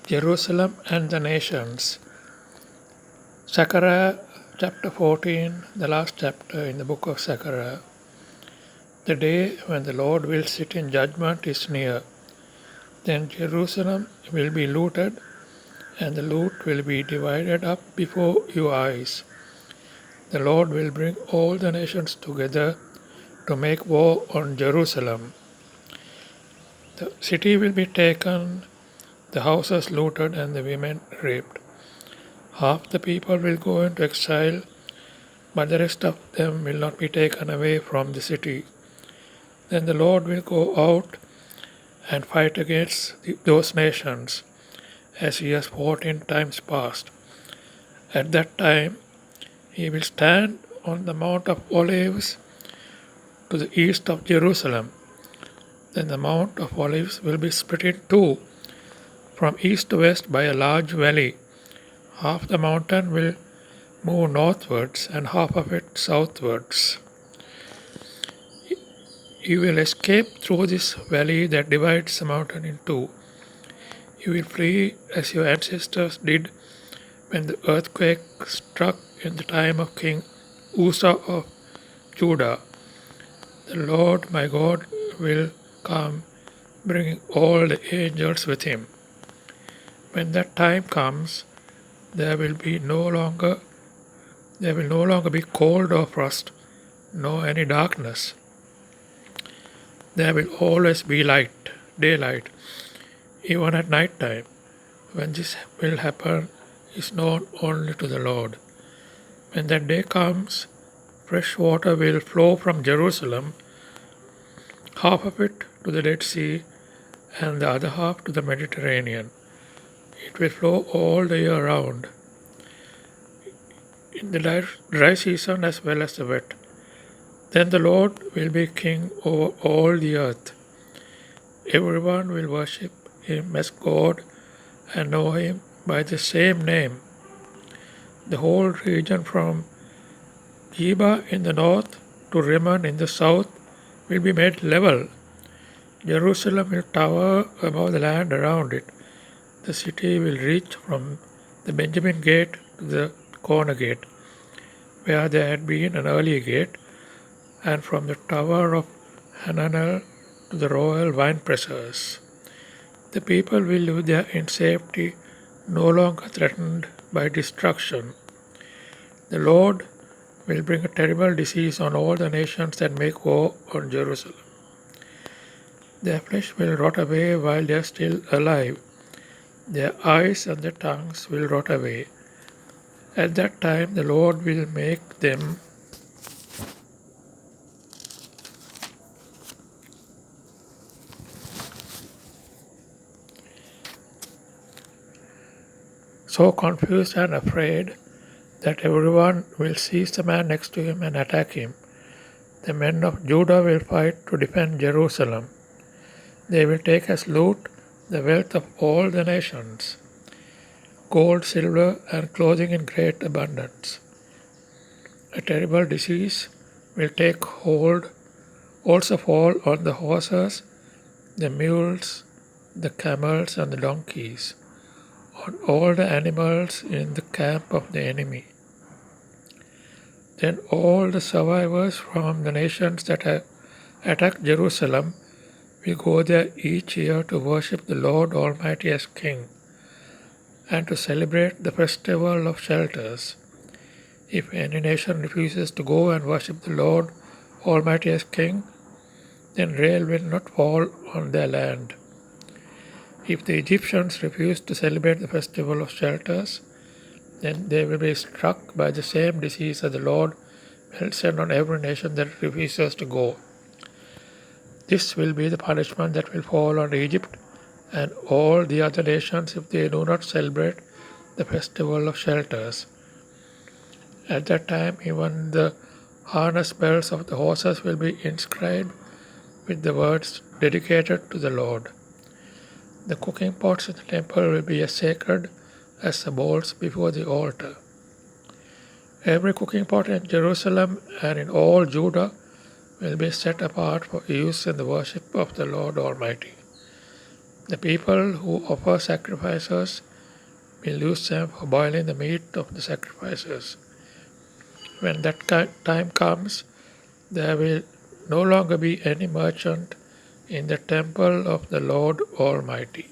Jerusalem and the nations. Zechariah Chapter 14, the last chapter in the book of Zechariah. The day when the Lord will sit in judgment is near. Then Jerusalem will be looted, and the loot will be divided up before your eyes. The Lord will bring all the nations together to make war on Jerusalem. The city will be taken, the houses looted, and the women raped. Half the people will go into exile, but the rest of them will not be taken away from the city. Then the Lord will go out and fight against those nations, as he has fought in times past. At that time, he will stand on the Mount of Olives to the east of Jerusalem. Then the Mount of Olives will be split in two, from east to west by a large valley. Half the mountain will move northwards and half of it southwards. You will escape through this valley that divides the mountain in two. You will flee as your ancestors did when the earthquake struck in the time of King Uzzah of Judah. The Lord my God will come, bringing all the angels with him. When that time comes, there will no longer be cold or frost, nor any darkness. There will always be daylight, even at night time. When this will happen is known only to the Lord. When that day comes, fresh water will flow from Jerusalem, half of it to the Dead Sea and the other half to the Mediterranean. It will flow all the year round, in the dry season as well as the wet. Then the Lord will be king over all the earth. Everyone will worship him as God and know him by the same name. The whole region from Geba in the north to Rimmon in the south will be made level. Jerusalem will tower above the land around it. The city will reach from the Benjamin gate to the corner gate, where there had been an earlier gate, and from the tower of Hananel to the royal wine pressers. The people will live there in safety, no longer threatened by destruction. The Lord will bring a terrible disease on all the nations that make war on Jerusalem. Their flesh will rot away while they are still alive. Their eyes and their tongues will rot away. At that time the Lord will make them so confused and afraid that everyone will seize the man next to him and attack him. The men of Judah will fight to defend Jerusalem. They will take as loot the wealth of all the nations, gold, silver, and clothing in great abundance. A terrible disease will take hold, also fall on the horses, the mules, the camels, and the donkeys, on all the animals in the camp of the enemy. Then all the survivors from the nations that have attacked Jerusalem will go there each year to worship the Lord Almighty as King, and to celebrate the festival of shelters. If any nation refuses to go and worship the Lord Almighty as King, then rain will not fall on their land. If the Egyptians refuse to celebrate the festival of shelters, then they will be struck by the same disease that the Lord will send on every nation that refuses to go. This will be the punishment that will fall on Egypt and all the other nations if they do not celebrate the festival of shelters. At that time, even the harness bells of the horses will be inscribed with the words dedicated to the Lord. The cooking pots in the temple will be as sacred as the bowls before the altar. Every cooking pot in Jerusalem and in all Judah will be set apart for use in the worship of the Lord Almighty. The people who offer sacrifices will use them for boiling the meat of the sacrifices. When that time comes, there will no longer be any merchant in the temple of the Lord Almighty.